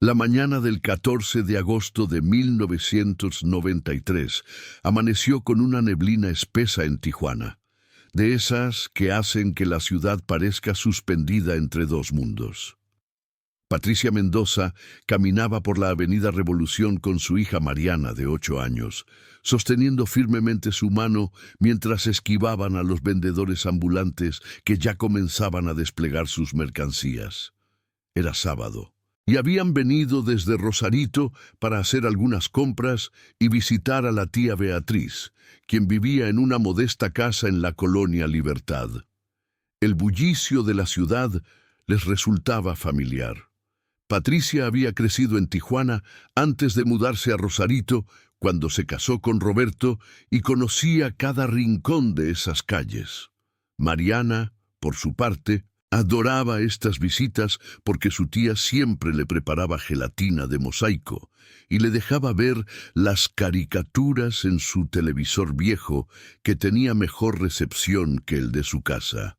La mañana del 14 de agosto de 1993 amaneció con una neblina espesa en Tijuana, de esas que hacen que la ciudad parezca suspendida entre dos mundos. Patricia Mendoza caminaba por la avenida Revolución con su hija Mariana, de 8 años, sosteniendo firmemente su mano mientras esquivaban a los vendedores ambulantes que ya comenzaban a desplegar sus mercancías. Era sábado, y habían venido desde Rosarito para hacer algunas compras y visitar a la tía Beatriz, quien vivía en una modesta casa en la colonia Libertad. El bullicio de la ciudad les resultaba familiar. Patricia había crecido en Tijuana antes de mudarse a Rosarito, cuando se casó con Roberto, y conocía cada rincón de esas calles. Mariana, por su parte, adoraba estas visitas porque su tía siempre le preparaba gelatina de mosaico y le dejaba ver las caricaturas en su televisor viejo, que tenía mejor recepción que el de su casa.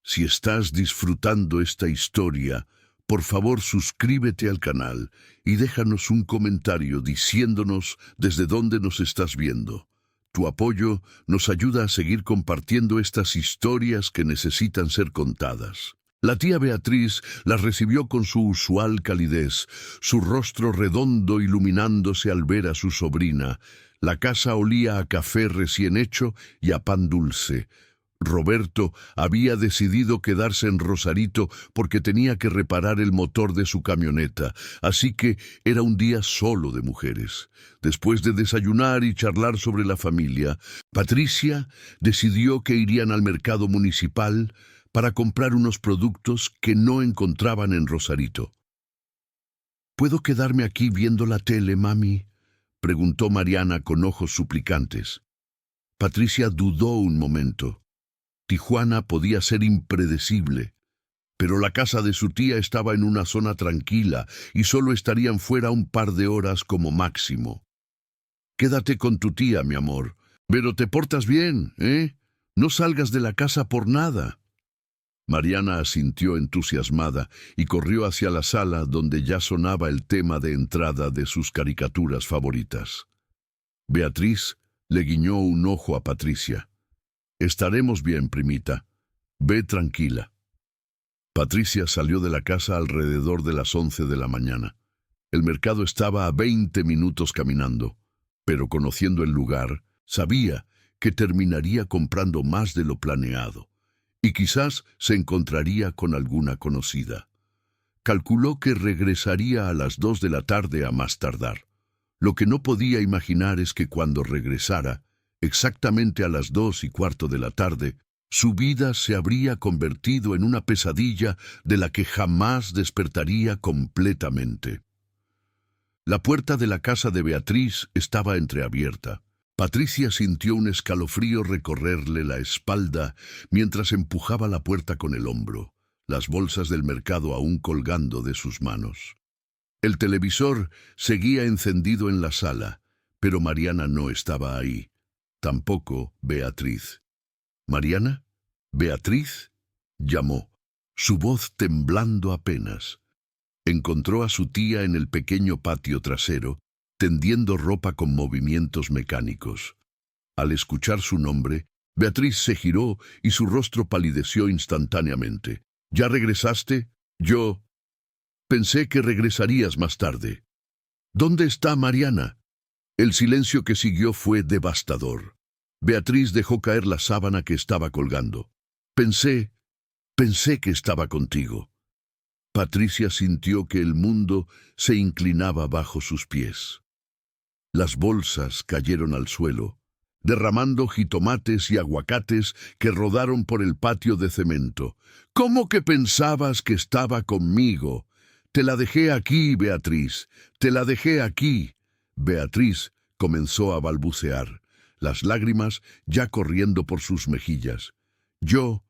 Si estás disfrutando esta historia, por favor suscríbete al canal y déjanos un comentario diciéndonos desde dónde nos estás viendo. Tu apoyo nos ayuda a seguir compartiendo estas historias que necesitan ser contadas. La tía Beatriz las recibió con su usual calidez, su rostro redondo iluminándose al ver a su sobrina. La casa olía a café recién hecho y a pan dulce. Roberto había decidido quedarse en Rosarito porque tenía que reparar el motor de su camioneta, así que era un día solo de mujeres. Después de desayunar y charlar sobre la familia, Patricia decidió que irían al mercado municipal para comprar unos productos que no encontraban en Rosarito. ¿Puedo quedarme aquí viendo la tele, mami?, preguntó Mariana con ojos suplicantes. Patricia dudó un momento. Tijuana podía ser impredecible, pero la casa de su tía estaba en una zona tranquila y solo estarían fuera un par de horas como máximo. Quédate con tu tía, mi amor, pero te portas bien, ¿eh? No salgas de la casa por nada. Mariana asintió entusiasmada y corrió hacia la sala donde ya sonaba el tema de entrada de sus caricaturas favoritas. Beatriz le guiñó un ojo a Patricia. Estaremos bien, primita. Ve tranquila. Patricia salió de la casa alrededor de las 11 de la mañana. El mercado estaba a 20 minutos caminando, pero conociendo el lugar, sabía que terminaría comprando más de lo planeado, y quizás se encontraría con alguna conocida. Calculó que regresaría a las 2 de la tarde a más tardar. Lo que no podía imaginar es que cuando regresara, exactamente a las 2:15 de la tarde, su vida se habría convertido en una pesadilla de la que jamás despertaría completamente. La puerta de la casa de Beatriz estaba entreabierta. Patricia sintió un escalofrío recorrerle la espalda mientras empujaba la puerta con el hombro, las bolsas del mercado aún colgando de sus manos. El televisor seguía encendido en la sala, pero Mariana no estaba ahí. Tampoco Beatriz. ¿Mariana? ¿Beatriz? Llamó, su voz temblando apenas. Encontró a su tía en el pequeño patio trasero, tendiendo ropa con movimientos mecánicos. Al escuchar su nombre, Beatriz se giró y su rostro palideció instantáneamente. ¿Ya regresaste? Yo pensé que regresarías más tarde. ¿Dónde está Mariana? El silencio que siguió fue devastador. Beatriz dejó caer la sábana que estaba colgando. Pensé que estaba contigo. Patricia sintió que el mundo se inclinaba bajo sus pies. Las bolsas cayeron al suelo, derramando jitomates y aguacates que rodaron por el patio de cemento. ¿Cómo que pensabas que estaba conmigo? Te la dejé aquí, Beatriz. Te la dejé aquí. Beatriz comenzó a balbucear, las lágrimas ya corriendo por sus mejillas. Yo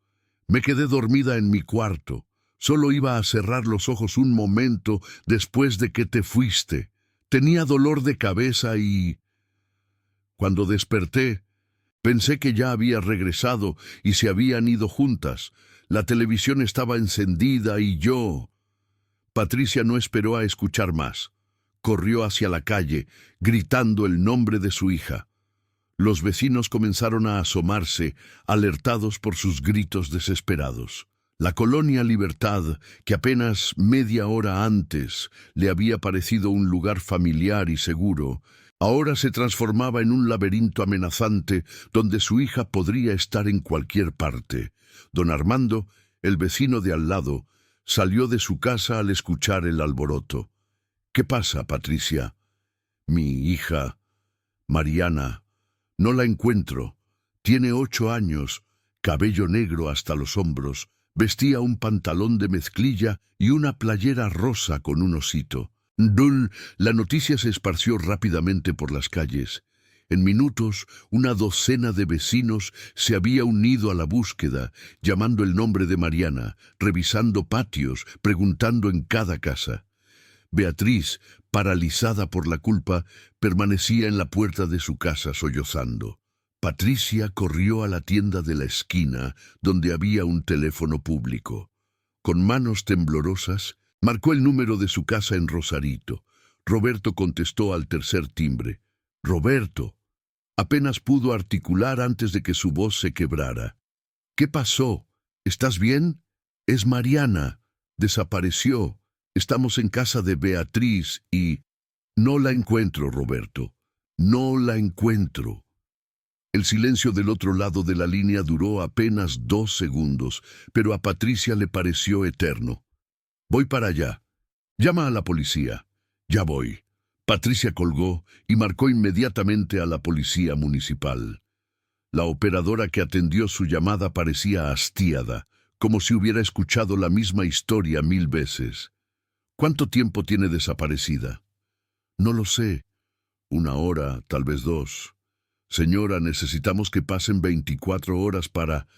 me quedé dormida en mi cuarto. Solo iba a cerrar los ojos un momento después de que te fuiste. Tenía dolor de cabeza y... Cuando desperté, pensé que ya había regresado y se habían ido juntas. La televisión estaba encendida y yo... Patricia no esperó a escuchar más. Corrió hacia la calle, gritando el nombre de su hija. Los vecinos comenzaron a asomarse, alertados por sus gritos desesperados. La colonia Libertad, que apenas media hora antes le había parecido un lugar familiar y seguro, ahora se transformaba en un laberinto amenazante donde su hija podría estar en cualquier parte. Don Armando, el vecino de al lado, salió de su casa al escuchar el alboroto. «¿Qué pasa, Patricia?» «Mi hija, Mariana, no la encuentro. Tiene 8 años, cabello negro hasta los hombros, vestía un pantalón de mezclilla y una playera rosa con un osito». La noticia se esparció rápidamente por las calles. En minutos, una docena de vecinos se había unido a la búsqueda, llamando el nombre de Mariana, revisando patios, preguntando en cada casa. Beatriz, paralizada por la culpa, permanecía en la puerta de su casa sollozando. Patricia corrió a la tienda de la esquina, donde había un teléfono público. Con manos temblorosas, marcó el número de su casa en Rosarito. Roberto contestó al tercer timbre. «Roberto». Apenas pudo articular antes de que su voz se quebrara. «¿Qué pasó? ¿Estás bien? Es Mariana. Desapareció. Estamos en casa de Beatriz y...» «No la encuentro, Roberto. No la encuentro». El silencio del otro lado de la línea duró apenas 2 segundos, pero a Patricia le pareció eterno. «Voy para allá. Llama a la policía». «Ya voy». Patricia colgó y marcó inmediatamente a la policía municipal. La operadora que atendió su llamada parecía hastiada, como si hubiera escuchado la misma historia 1000 veces. «¿Cuánto tiempo tiene desaparecida?» «No lo sé. 1 hora, tal vez 2. Señora, necesitamos que pasen 24 horas para...»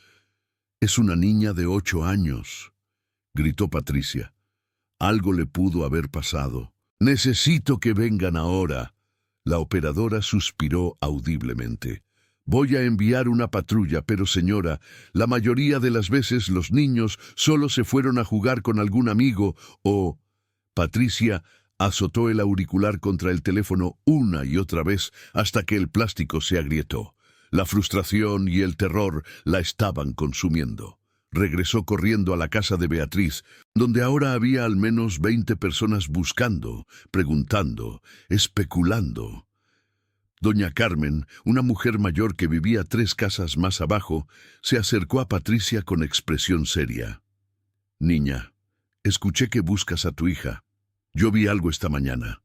«Es una niña de 8 años», gritó Patricia. Algo le pudo haber pasado. «Necesito que vengan ahora». La operadora suspiró audiblemente. «Voy a enviar una patrulla, pero señora, la mayoría de las veces los niños solo se fueron a jugar con algún amigo o...» Patricia azotó el auricular contra el teléfono una y otra vez hasta que el plástico se agrietó. La frustración y el terror la estaban consumiendo. Regresó corriendo a la casa de Beatriz, donde ahora había al menos 20 personas buscando, preguntando, especulando. Doña Carmen, una mujer mayor que vivía 3 casas más abajo, se acercó a Patricia con expresión seria. «Niña, escuché que buscas a tu hija. Yo vi algo esta mañana».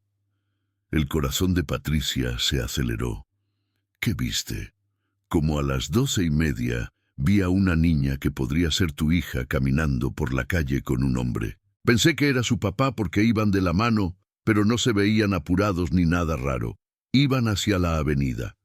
El corazón de Patricia se aceleró. «¿Qué viste?» «Como a las 12:30, vi a una niña que podría ser tu hija caminando por la calle con un hombre. Pensé que era su papá porque iban de la mano, pero no se veían apurados ni nada raro. Iban hacia la avenida».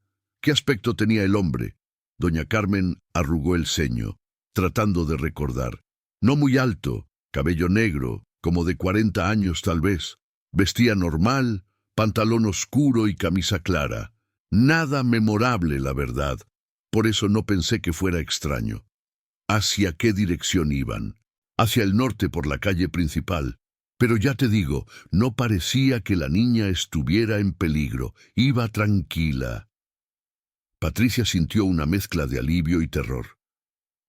«¿Qué aspecto tenía el hombre?» Doña Carmen arrugó el ceño, tratando de recordar. «No muy alto, cabello negro, como de 40 años tal vez. Vestía normal, pantalón oscuro y camisa clara. Nada memorable, la verdad. Por eso no pensé que fuera extraño». «¿Hacia qué dirección iban?» «Hacia el norte por la calle principal. Pero ya te digo, no parecía que la niña estuviera en peligro. Iba tranquila». Patricia sintió una mezcla de alivio y terror.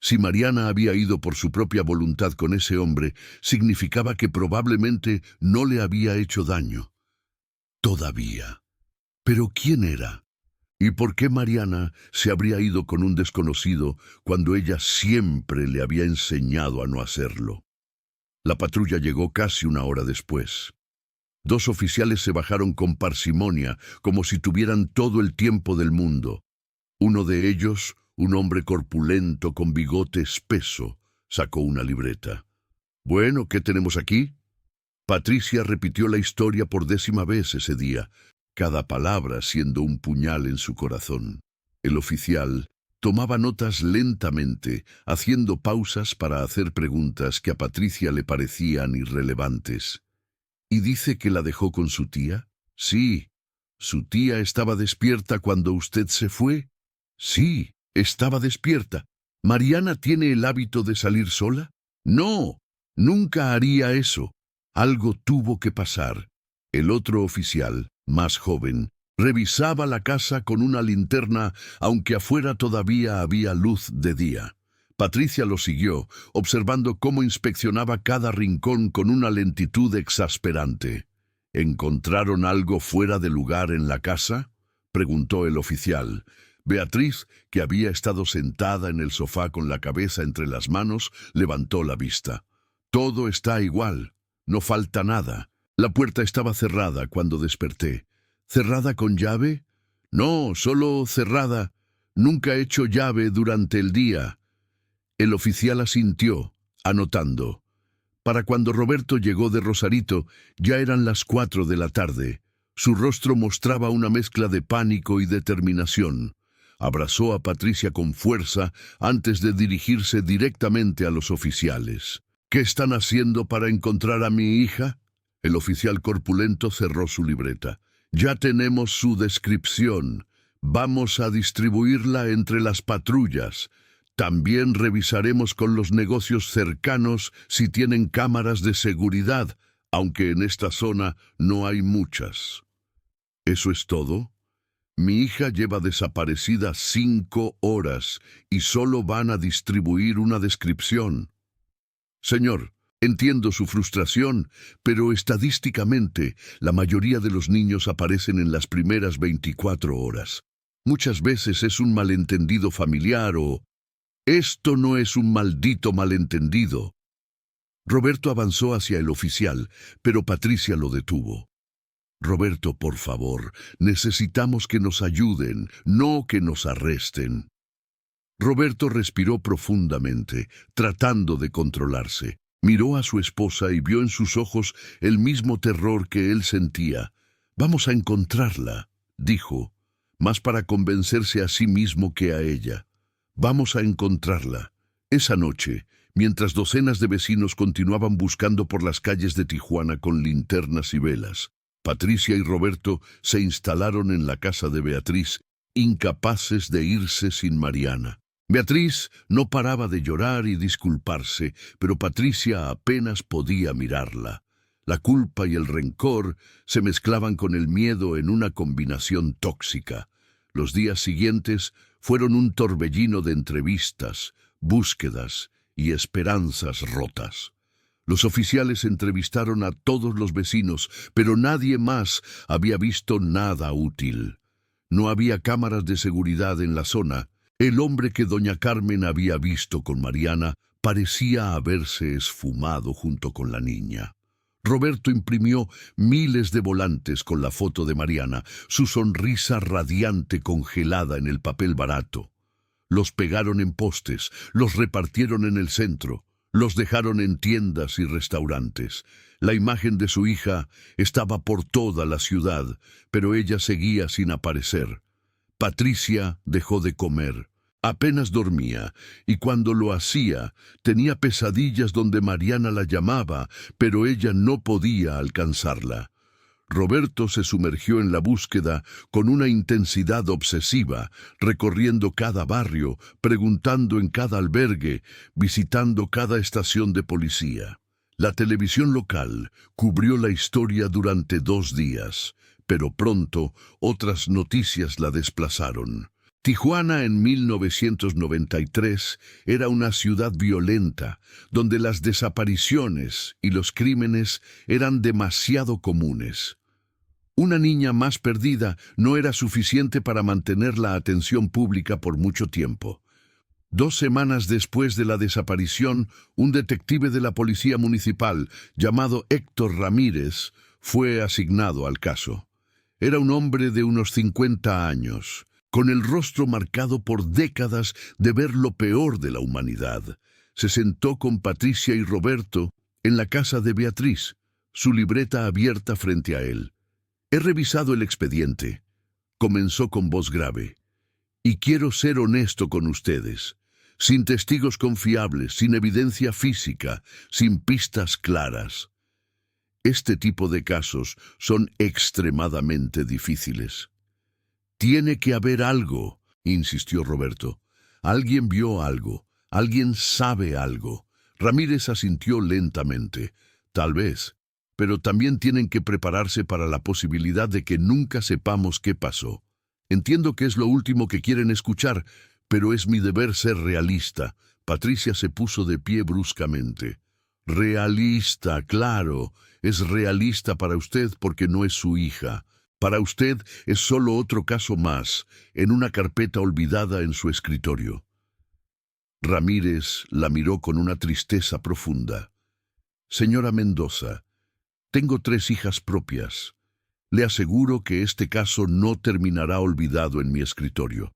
Si Mariana había ido por su propia voluntad con ese hombre, significaba que probablemente no le había hecho daño. Todavía. ¿Pero quién era? ¿Y por qué Mariana se habría ido con un desconocido cuando ella siempre le había enseñado a no hacerlo? La patrulla llegó casi 1 hora después. 2 oficiales se bajaron con parsimonia, como si tuvieran todo el tiempo del mundo. Uno de ellos, un hombre corpulento con bigote espeso, sacó una libreta. «Bueno, ¿qué tenemos aquí?» Patricia repitió la historia por 10ª vez ese día, cada palabra siendo un puñal en su corazón. El oficial tomaba notas lentamente, haciendo pausas para hacer preguntas que a Patricia le parecían irrelevantes. «¿Y dice que la dejó con su tía?» «Sí». «¿Su tía estaba despierta cuando usted se fue?» «Sí, estaba despierta». «¿Mariana tiene el hábito de salir sola?» «No, nunca haría eso». Algo tuvo que pasar. El otro oficial, más joven, revisaba la casa con una linterna, aunque afuera todavía había luz de día. Patricia lo siguió, observando cómo inspeccionaba cada rincón con una lentitud exasperante. ¿Encontraron algo fuera de lugar en la casa?, preguntó el oficial. Beatriz, que había estado sentada en el sofá con la cabeza entre las manos, levantó la vista. Todo está igual, no falta nada. La puerta estaba cerrada cuando desperté. ¿Cerrada con llave? No, solo cerrada. Nunca he hecho llave durante el día. El oficial asintió, anotando. Para cuando Roberto llegó de Rosarito, ya eran las 4 de la tarde. Su rostro mostraba una mezcla de pánico y determinación. Abrazó a Patricia con fuerza antes de dirigirse directamente a los oficiales. ¿Qué están haciendo para encontrar a mi hija? El oficial corpulento cerró su libreta. Ya tenemos su descripción. Vamos a distribuirla entre las patrullas. También revisaremos con los negocios cercanos si tienen cámaras de seguridad, aunque en esta zona no hay muchas. ¿Eso es todo? Mi hija lleva desaparecida 5 horas y solo van a distribuir una descripción. Señor, entiendo su frustración, pero estadísticamente la mayoría de los niños aparecen en las primeras 24 horas. Muchas veces es un malentendido familiar o... Esto no es un maldito malentendido. Roberto avanzó hacia el oficial, pero Patricia lo detuvo. Roberto, por favor, necesitamos que nos ayuden, no que nos arresten. Roberto respiró profundamente, tratando de controlarse. Miró a su esposa y vio en sus ojos el mismo terror que él sentía. Vamos a encontrarla, dijo, más para convencerse a sí mismo que a ella. Vamos a encontrarla. Esa noche, mientras docenas de vecinos continuaban buscando por las calles de Tijuana con linternas y velas, Patricia y Roberto se instalaron en la casa de Beatriz, incapaces de irse sin Mariana. Beatriz no paraba de llorar y disculparse, pero Patricia apenas podía mirarla. La culpa y el rencor se mezclaban con el miedo en una combinación tóxica. Los días siguientes fueron un torbellino de entrevistas, búsquedas y esperanzas rotas. Los oficiales entrevistaron a todos los vecinos, pero nadie más había visto nada útil. No había cámaras de seguridad en la zona. El hombre que doña Carmen había visto con Mariana parecía haberse esfumado junto con la niña. Roberto imprimió miles de volantes con la foto de Mariana, su sonrisa radiante congelada en el papel barato. Los pegaron en postes, los repartieron en el centro, los dejaron en tiendas y restaurantes. La imagen de su hija estaba por toda la ciudad, pero ella seguía sin aparecer. Patricia dejó de comer. Apenas dormía, y cuando lo hacía, tenía pesadillas donde Mariana la llamaba, pero ella no podía alcanzarla. Roberto se sumergió en la búsqueda con una intensidad obsesiva, recorriendo cada barrio, preguntando en cada albergue, visitando cada estación de policía. La televisión local cubrió la historia durante 2 días, pero pronto otras noticias la desplazaron. Tijuana en 1993 era una ciudad violenta, donde las desapariciones y los crímenes eran demasiado comunes. Una niña más perdida no era suficiente para mantener la atención pública por mucho tiempo. 2 semanas después de la desaparición, un detective de la policía municipal, llamado Héctor Ramírez, fue asignado al caso. Era un hombre de unos 50 años, con el rostro marcado por décadas de ver lo peor de la humanidad. Se sentó con Patricia y Roberto en la casa de Beatriz, su libreta abierta frente a él. «He revisado el expediente», comenzó con voz grave, «y quiero ser honesto con ustedes. Sin testigos confiables, sin evidencia física, sin pistas claras. Este tipo de casos son extremadamente difíciles». «Tiene que haber algo», insistió Roberto. «Alguien vio algo, alguien sabe algo». Ramírez asintió lentamente. «Tal vez. pero también tienen que prepararse para la posibilidad de que nunca sepamos qué pasó. Entiendo que es lo último que quieren escuchar, pero es mi deber ser realista. Patricia se puso de pie bruscamente. Realista, claro. Es realista para usted porque no es su hija. Para usted es solo otro caso más, en una carpeta olvidada en su escritorio. Ramírez la miró con una tristeza profunda. Señora Mendoza, tengo 3 hijas propias. Le aseguro que este caso no terminará olvidado en mi escritorio.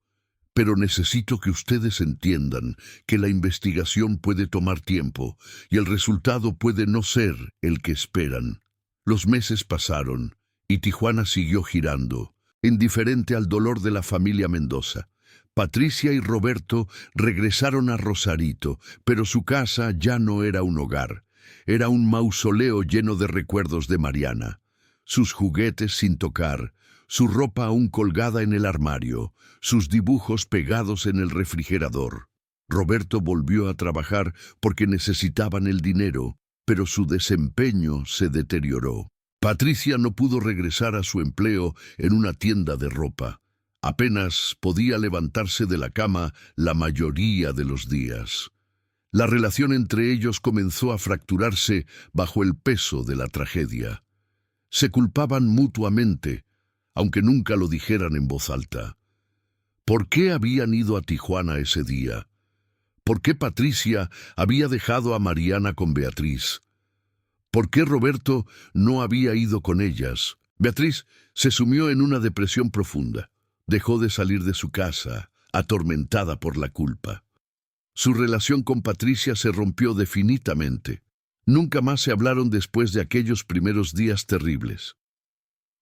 Pero necesito que ustedes entiendan que la investigación puede tomar tiempo y el resultado puede no ser el que esperan. Los meses pasaron y Tijuana siguió girando, indiferente al dolor de la familia Mendoza. Patricia y Roberto regresaron a Rosarito, pero su casa ya no era un hogar. Era un mausoleo lleno de recuerdos de Mariana. Sus juguetes sin tocar, su ropa aún colgada en el armario, sus dibujos pegados en el refrigerador. Roberto volvió a trabajar porque necesitaban el dinero, pero su desempeño se deterioró. Patricia no pudo regresar a su empleo en una tienda de ropa. Apenas podía levantarse de la cama la mayoría de los días. La relación entre ellos comenzó a fracturarse bajo el peso de la tragedia. Se culpaban mutuamente, aunque nunca lo dijeran en voz alta. ¿Por qué habían ido a Tijuana ese día? ¿Por qué Patricia había dejado a Mariana con Beatriz? ¿Por qué Roberto no había ido con ellas? Beatriz se sumió en una depresión profunda. Dejó de salir de su casa, atormentada por la culpa. Su relación con Patricia se rompió definitivamente. Nunca más se hablaron después de aquellos primeros días terribles.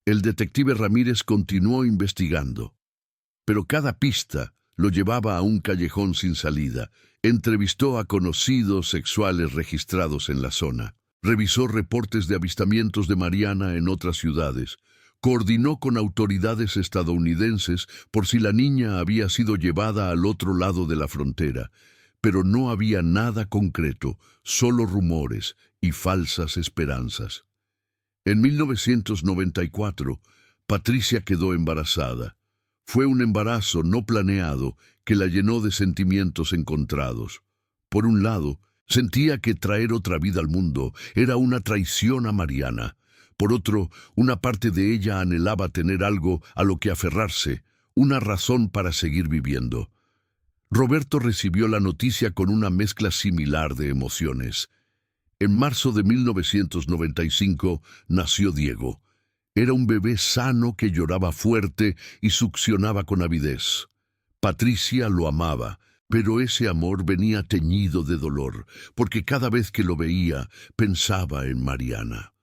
El detective Ramírez continuó investigando, pero cada pista lo llevaba a un callejón sin salida. Entrevistó a conocidos sexuales registrados en la zona. Revisó reportes de avistamientos de Mariana en otras ciudades. Coordinó con autoridades estadounidenses por si la niña había sido llevada al otro lado de la frontera. Pero no había nada concreto, solo rumores y falsas esperanzas. En 1994, Patricia quedó embarazada. Fue un embarazo no planeado que la llenó de sentimientos encontrados. Por un lado, sentía que traer otra vida al mundo era una traición a Mariana. Por otro, una parte de ella anhelaba tener algo a lo que aferrarse, una razón para seguir viviendo. Roberto recibió la noticia con una mezcla similar de emociones. En marzo de 1995 nació Diego. Era un bebé sano que lloraba fuerte y succionaba con avidez. Patricia lo amaba, pero ese amor venía teñido de dolor, porque cada vez que lo veía pensaba en Mariana.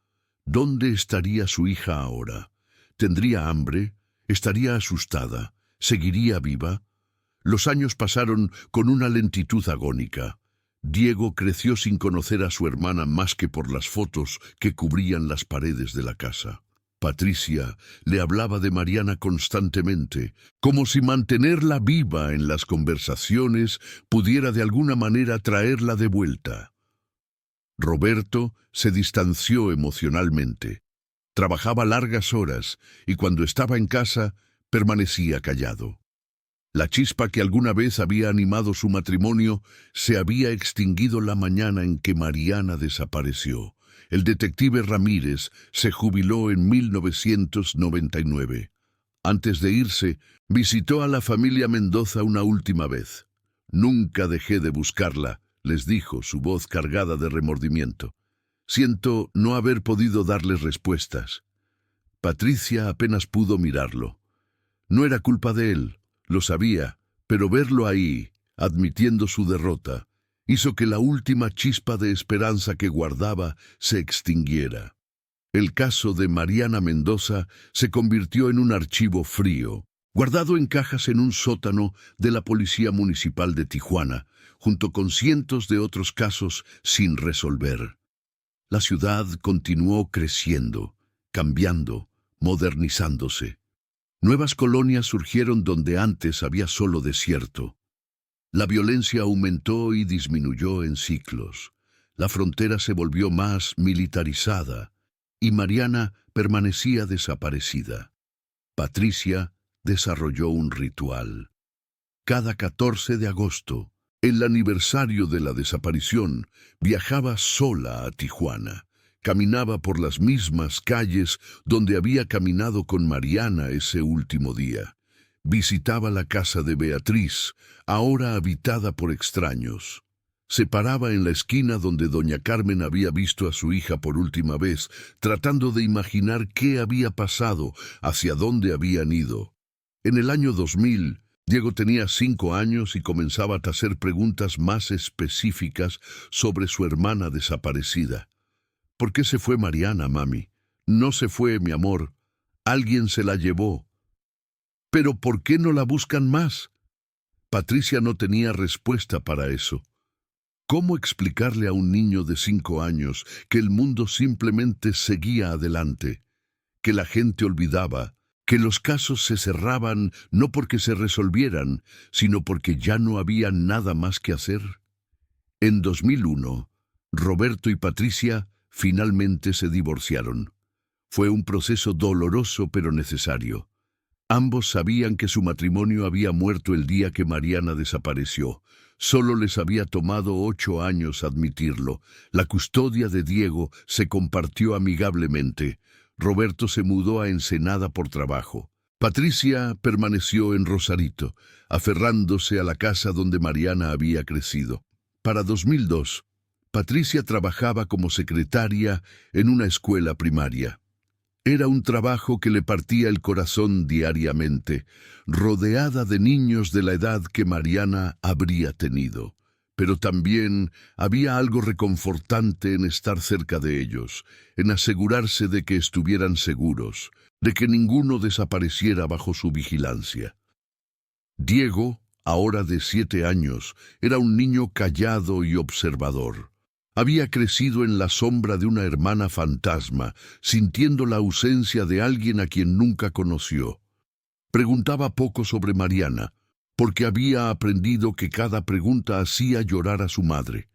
¿Dónde estaría su hija ahora? ¿Tendría hambre? ¿Estaría asustada? ¿Seguiría viva? Los años pasaron con una lentitud agónica. Diego creció sin conocer a su hermana más que por las fotos que cubrían las paredes de la casa. Patricia le hablaba de Mariana constantemente, como si mantenerla viva en las conversaciones pudiera de alguna manera traerla de vuelta. Roberto se distanció emocionalmente. Trabajaba largas horas y cuando estaba en casa permanecía callado. La chispa que alguna vez había animado su matrimonio se había extinguido la mañana en que Mariana desapareció. El detective Ramírez se jubiló en 1999. Antes de irse, visitó a la familia Mendoza una última vez. «Nunca dejé de buscarla», les dijo, su voz cargada de remordimiento. «Siento no haber podido darles respuestas». Patricia apenas pudo mirarlo. No era culpa de él. Lo sabía, pero verlo ahí, admitiendo su derrota, hizo que la última chispa de esperanza que guardaba se extinguiera. El caso de Mariana Mendoza se convirtió en un archivo frío, guardado en cajas en un sótano de la Policía Municipal de Tijuana, junto con cientos de otros casos sin resolver. La ciudad continuó creciendo, cambiando, modernizándose. Nuevas colonias surgieron donde antes había solo desierto. La violencia aumentó y disminuyó en ciclos. La frontera se volvió más militarizada. y Mariana permanecía desaparecida. Patricia desarrolló un ritual. Cada 14 de agosto, el aniversario de la desaparición, viajaba sola a Tijuana. Caminaba por las mismas calles donde había caminado con Mariana ese último día. Visitaba la casa de Beatriz, ahora habitada por extraños. Se paraba en la esquina donde doña Carmen había visto a su hija por última vez, tratando de imaginar qué había pasado, hacia dónde habían ido. En el año 2000, Diego tenía 5 años y comenzaba a hacer preguntas más específicas sobre su hermana desaparecida. ¿Por qué se fue Mariana, mami? No se fue, mi amor. Alguien se la llevó. ¿Pero por qué no la buscan más? Patricia no tenía respuesta para eso. ¿Cómo explicarle a un niño de 5 años que el mundo simplemente seguía adelante, que la gente olvidaba, que los casos se cerraban no porque se resolvieran, sino porque ya no había nada más que hacer? En 2001, Roberto y Patricia finalmente se divorciaron. Fue un proceso doloroso pero necesario. Ambos sabían que su matrimonio había muerto el día que Mariana desapareció. Solo les había tomado 8 años admitirlo. La custodia de Diego se compartió amigablemente. Roberto se mudó a Ensenada por trabajo. Patricia permaneció en Rosarito, aferrándose a la casa donde Mariana había crecido. Para 2002, Patricia trabajaba como secretaria en una escuela primaria. Era un trabajo que le partía el corazón diariamente, rodeada de niños de la edad que Mariana habría tenido. Pero también había algo reconfortante en estar cerca de ellos, en asegurarse de que estuvieran seguros, de que ninguno desapareciera bajo su vigilancia. Diego, ahora de 7 años, era un niño callado y observador. Había crecido en la sombra de una hermana fantasma, sintiendo la ausencia de alguien a quien nunca conoció. Preguntaba poco sobre Mariana, porque había aprendido que cada pregunta hacía llorar a su madre.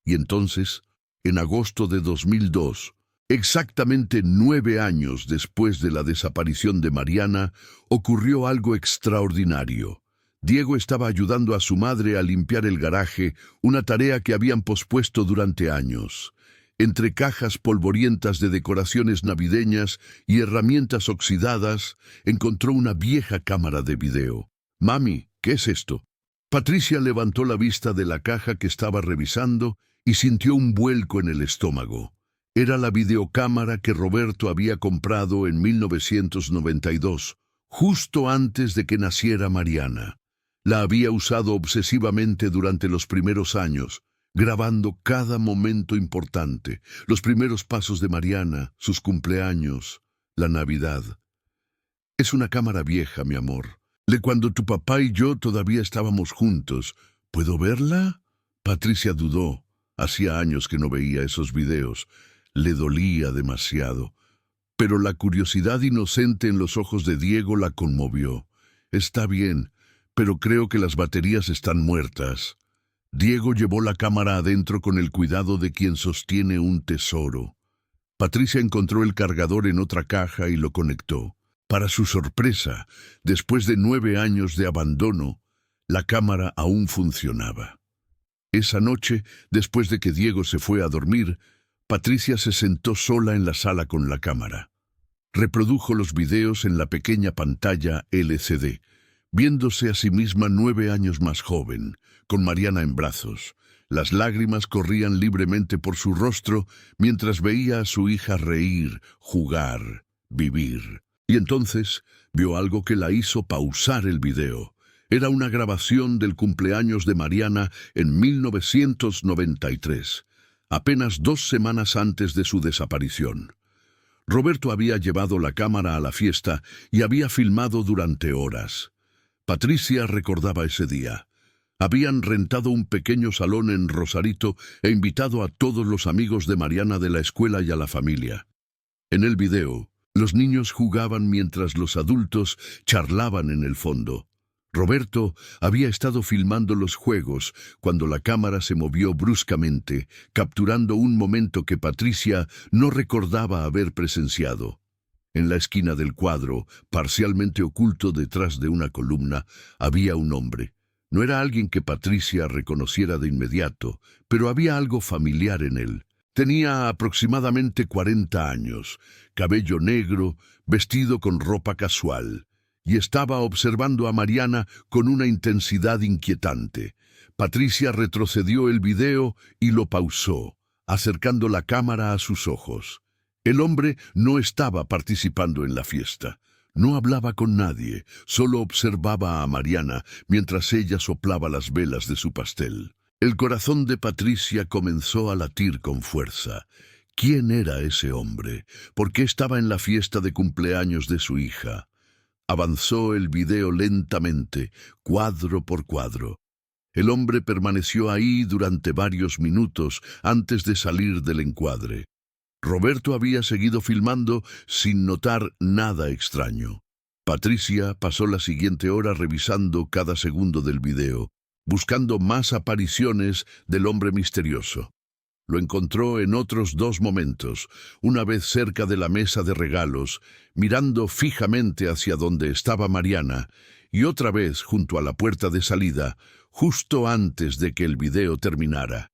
Y entonces, en agosto de 2002, exactamente 9 años después de la desaparición de Mariana, ocurrió algo extraordinario. Diego estaba ayudando a su madre a limpiar el garaje, una tarea que habían pospuesto durante años. Entre cajas polvorientas de decoraciones navideñas y herramientas oxidadas, encontró una vieja cámara de video. «Mami, ¿qué es esto?». Patricia levantó la vista de la caja que estaba revisando y sintió un vuelco en el estómago. Era la videocámara que Roberto había comprado en 1992, justo antes de que naciera Mariana. La había usado obsesivamente durante los primeros años, grabando cada momento importante, los primeros pasos de Mariana, sus cumpleaños, la Navidad. «Es una cámara vieja, mi amor, de cuando tu papá y yo todavía estábamos juntos. ¿Puedo verla?». Patricia dudó. Hacía años que no veía esos videos. Le dolía demasiado. Pero la curiosidad inocente en los ojos de Diego la conmovió. «Está bien, pero creo que las baterías están muertas». Diego llevó la cámara adentro con el cuidado de quien sostiene un tesoro. Patricia encontró el cargador en otra caja y lo conectó. Para su sorpresa, después de 9 años de abandono, la cámara aún funcionaba. Esa noche, después de que Diego se fue a dormir, Patricia se sentó sola en la sala con la cámara. Reprodujo los videos en la pequeña pantalla LCD, viéndose a sí misma 9 años más joven, con Mariana en brazos. Las lágrimas corrían libremente por su rostro mientras veía a su hija reír, jugar, vivir. Y entonces vio algo que la hizo pausar el video. Era una grabación del cumpleaños de Mariana en 1993, apenas 2 semanas antes de su desaparición. Roberto había llevado la cámara a la fiesta y había filmado durante horas. Patricia recordaba ese día. Habían rentado un pequeño salón en Rosarito e invitado a todos los amigos de Mariana de la escuela y a la familia. En el video, los niños jugaban mientras los adultos charlaban en el fondo. Roberto había estado filmando los juegos cuando la cámara se movió bruscamente, capturando un momento que Patricia no recordaba haber presenciado. En la esquina del cuadro, parcialmente oculto detrás de una columna, había un hombre. No era alguien que Patricia reconociera de inmediato, pero había algo familiar en él. Tenía aproximadamente 40 años, cabello negro, vestido con ropa casual, y estaba observando a Mariana con una intensidad inquietante. Patricia retrocedió el video y lo pausó, acercando la cámara a sus ojos. El hombre no estaba participando en la fiesta. No hablaba con nadie, solo observaba a Mariana mientras ella soplaba las velas de su pastel. El corazón de Patricia comenzó a latir con fuerza. ¿Quién era ese hombre? ¿Por qué estaba en la fiesta de cumpleaños de su hija? Avanzó el video lentamente, cuadro por cuadro. El hombre permaneció ahí durante varios minutos antes de salir del encuadre. Roberto había seguido filmando sin notar nada extraño. Patricia pasó la siguiente hora revisando cada segundo del video, buscando más apariciones del hombre misterioso. Lo encontró en otros 2 momentos, una vez cerca de la mesa de regalos, mirando fijamente hacia donde estaba Mariana, y otra vez junto a la puerta de salida, justo antes de que el video terminara.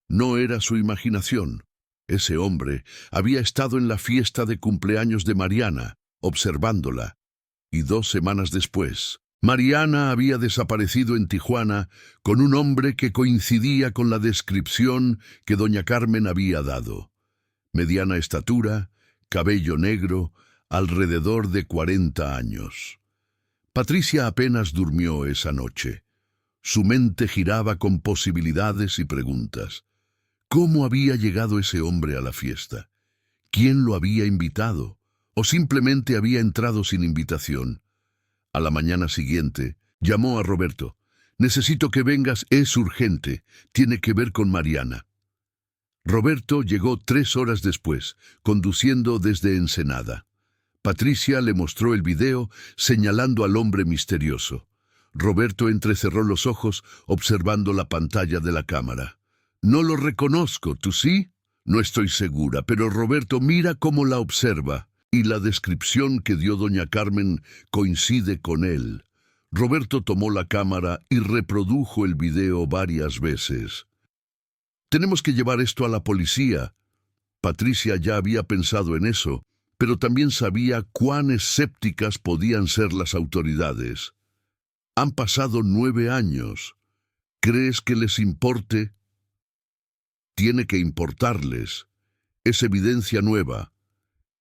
No era su imaginación. Ese hombre había estado en la fiesta de cumpleaños de Mariana, observándola, y 2 semanas después, Mariana había desaparecido en Tijuana con un hombre que coincidía con la descripción que doña Carmen había dado. Mediana estatura, cabello negro, alrededor de 40 años. Patricia apenas durmió esa noche. Su mente giraba con posibilidades y preguntas. ¿Cómo había llegado ese hombre a la fiesta? ¿Quién lo había invitado? ¿O simplemente había entrado sin invitación? A la mañana siguiente, llamó a Roberto. «Necesito que vengas, es urgente, tiene que ver con Mariana». Roberto llegó 3 horas después, conduciendo desde Ensenada. Patricia le mostró el video, señalando al hombre misterioso. Roberto entrecerró los ojos, observando la pantalla de la cámara. «No lo reconozco, ¿tú sí?» «No estoy segura, pero Roberto, mira cómo la observa». Y la descripción que dio doña Carmen coincide con él. Roberto tomó la cámara y reprodujo el video varias veces. «Tenemos que llevar esto a la policía». Patricia ya había pensado en eso, pero también sabía cuán escépticas podían ser las autoridades. Han pasado 9 años. ¿Crees que les importe? Tiene que importarles. Es evidencia nueva.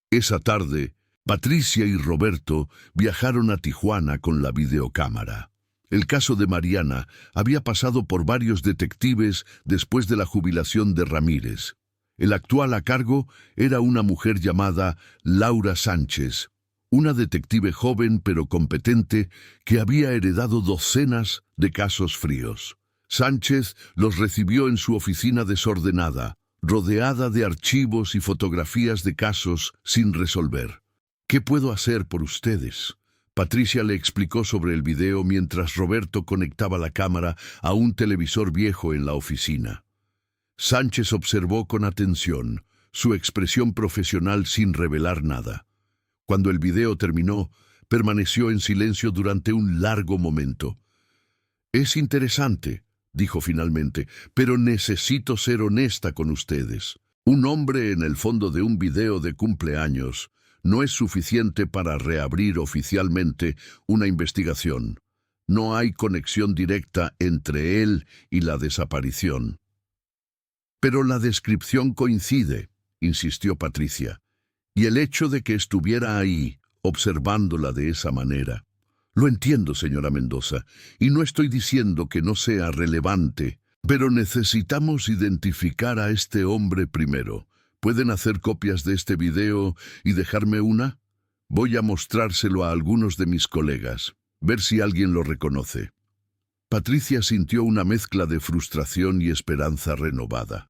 Esa tarde, Patricia y Roberto viajaron a Tijuana con la videocámara. El caso de Mariana había pasado por varios detectives después de la jubilación de Ramírez. El actual a cargo era una mujer llamada Laura Sánchez, una detective joven pero competente que había heredado docenas de casos fríos. Sánchez los recibió en su oficina desordenada, rodeada de archivos y fotografías de casos sin resolver. «¿Qué puedo hacer por ustedes?». Patricia le explicó sobre el video mientras Roberto conectaba la cámara a un televisor viejo en la oficina. Sánchez observó con atención, su expresión profesional sin revelar nada. Cuando el video terminó, permaneció en silencio durante un largo momento. «Es interesante», dijo finalmente, «pero necesito ser honesta con ustedes. Un hombre en el fondo de un video de cumpleaños no es suficiente para reabrir oficialmente una investigación. No hay conexión directa entre él y la desaparición». «Pero la descripción coincide», insistió Patricia, «y el hecho de que estuviera ahí, observándola de esa manera». «Lo entiendo, señora Mendoza, y no estoy diciendo que no sea relevante, pero necesitamos identificar a este hombre primero. ¿Pueden hacer copias de este video y dejarme una? Voy a mostrárselo a algunos de mis colegas, ver si alguien lo reconoce». Patricia sintió una mezcla de frustración y esperanza renovada.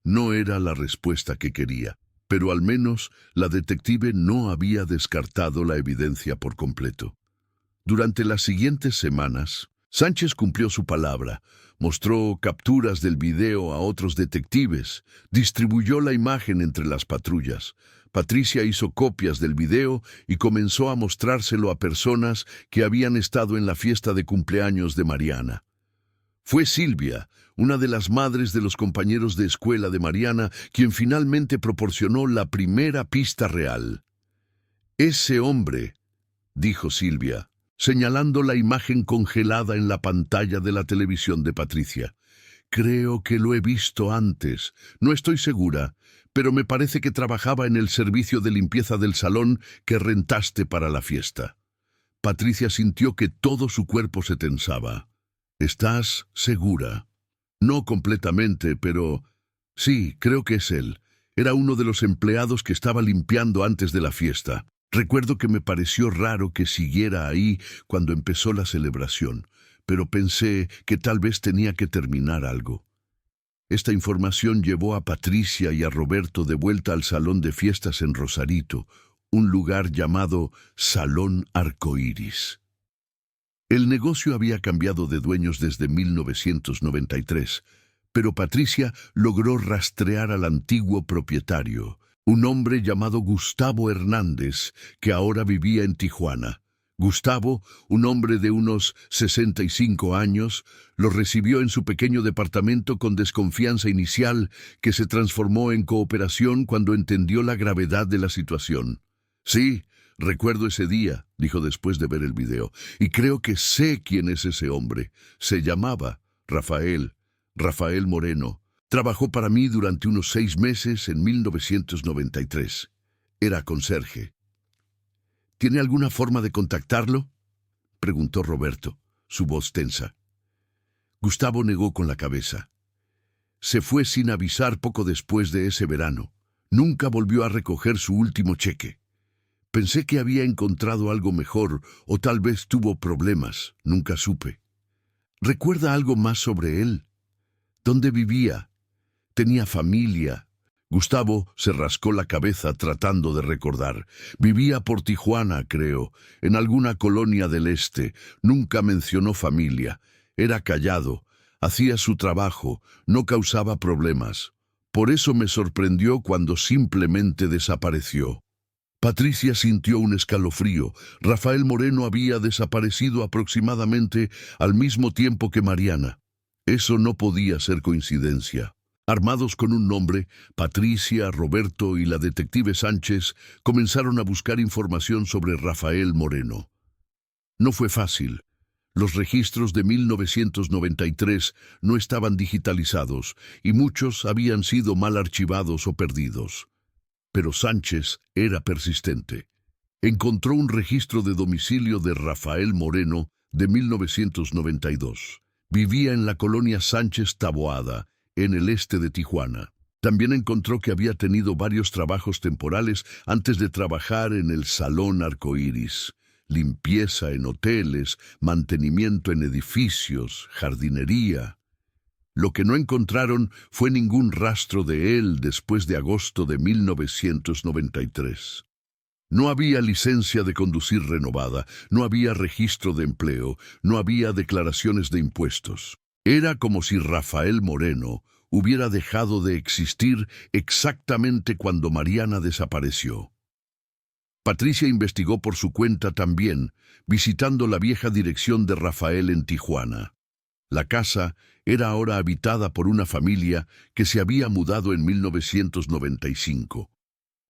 No era la respuesta que quería, pero al menos la detective no había descartado la evidencia por completo. Durante las siguientes semanas, Sánchez cumplió su palabra, mostró capturas del video a otros detectives, distribuyó la imagen entre las patrullas. Patricia hizo copias del video y comenzó a mostrárselo a personas que habían estado en la fiesta de cumpleaños de Mariana. Fue Silvia, una de las madres de los compañeros de escuela de Mariana, quien finalmente proporcionó la primera pista real. «Ese hombre», dijo Silvia, señalando la imagen congelada en la pantalla de la televisión de Patricia. «Creo que lo he visto antes. No estoy segura, pero me parece que trabajaba en el servicio de limpieza del salón que rentaste para la fiesta». Patricia sintió que todo su cuerpo se tensaba. «¿Estás segura?» «No completamente, pero sí, creo que es él. Era uno de los empleados que estaba limpiando antes de la fiesta. Recuerdo que me pareció raro que siguiera ahí cuando empezó la celebración, pero pensé que tal vez tenía que terminar algo». Esta información llevó a Patricia y a Roberto de vuelta al salón de fiestas en Rosarito, un lugar llamado Salón Arcoíris. El negocio había cambiado de dueños desde 1993, pero Patricia logró rastrear al antiguo propietario, un hombre llamado Gustavo Hernández, que ahora vivía en Tijuana. Gustavo, un hombre de unos 65 años, lo recibió en su pequeño departamento con desconfianza inicial que se transformó en cooperación cuando entendió la gravedad de la situación. «Sí, recuerdo ese día», dijo después de ver el video, «y creo que sé quién es ese hombre. Se llamaba Rafael Moreno. Trabajó para mí durante unos 6 meses en 1993. Era conserje». «¿Tiene alguna forma de contactarlo?», preguntó Roberto, su voz tensa. Gustavo negó con la cabeza. Se fue sin avisar poco después de ese verano. Nunca volvió a recoger su último cheque. Pensé que había encontrado algo mejor o tal vez tuvo problemas. Nunca supe. ¿Recuerda algo más sobre él? ¿Dónde vivía? ¿Tenía familia? Gustavo se rascó la cabeza tratando de recordar. Vivía por Tijuana, creo, en alguna colonia del este. Nunca mencionó familia. Era callado. Hacía su trabajo. No causaba problemas. Por eso me sorprendió cuando simplemente desapareció. Patricia sintió un escalofrío. Rafael Moreno había desaparecido aproximadamente al mismo tiempo que Mariana. Eso no podía ser coincidencia. Armados con un nombre, Patricia, Roberto y la detective Sánchez comenzaron a buscar información sobre Rafael Moreno. No fue fácil. Los registros de 1993 no estaban digitalizados y muchos habían sido mal archivados o perdidos. Pero Sánchez era persistente. Encontró un registro de domicilio de Rafael Moreno de 1992. Vivía en la colonia Sánchez Taboada, en el este de Tijuana. También encontró que había tenido varios trabajos temporales antes de trabajar en el Salón Arcoíris. Limpieza en hoteles, mantenimiento en edificios, jardinería. Lo que no encontraron fue ningún rastro de él después de agosto de 1993. No había licencia de conducir renovada, no había registro de empleo, no había declaraciones de impuestos. Era como si Rafael Moreno hubiera dejado de existir exactamente cuando Mariana desapareció. Patricia investigó por su cuenta también, visitando la vieja dirección de Rafael en Tijuana. La casa era ahora habitada por una familia que se había mudado en 1995.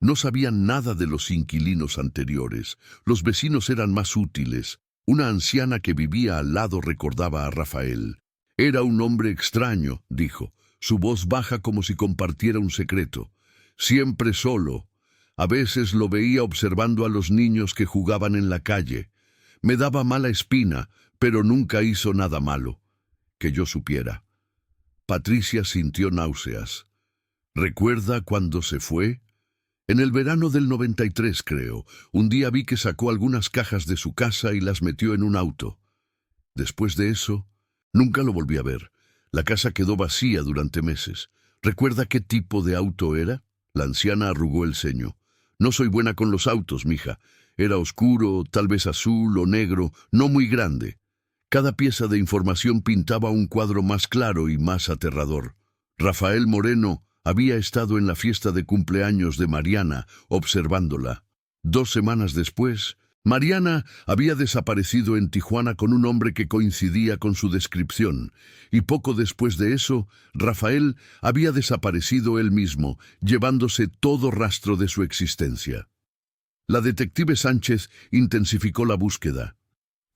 No sabían nada de los inquilinos anteriores. Los vecinos eran más útiles. Una anciana que vivía al lado recordaba a Rafael. «Era un hombre extraño», dijo, su voz baja como si compartiera un secreto. «Siempre solo. A veces lo veía observando a los niños que jugaban en la calle. Me daba mala espina, pero nunca hizo nada malo, que yo supiera». Patricia sintió náuseas. «¿Recuerda cuándo se fue?» «En el verano del 93, creo. Un día vi que sacó algunas cajas de su casa y las metió en un auto. Después de eso, nunca lo volví a ver. La casa quedó vacía durante meses. ¿Recuerda qué tipo de auto era?» La anciana arrugó el ceño. «No soy buena con los autos, mija. Era oscuro, tal vez azul o negro, no muy grande. Cada pieza de información pintaba un cuadro más claro y más aterrador. Rafael Moreno había estado en la fiesta de cumpleaños de Mariana, observándola. 2 semanas después, Mariana había desaparecido en Tijuana con un hombre que coincidía con su descripción, y poco después de eso, Rafael había desaparecido él mismo, llevándose todo rastro de su existencia. La detective Sánchez intensificó la búsqueda.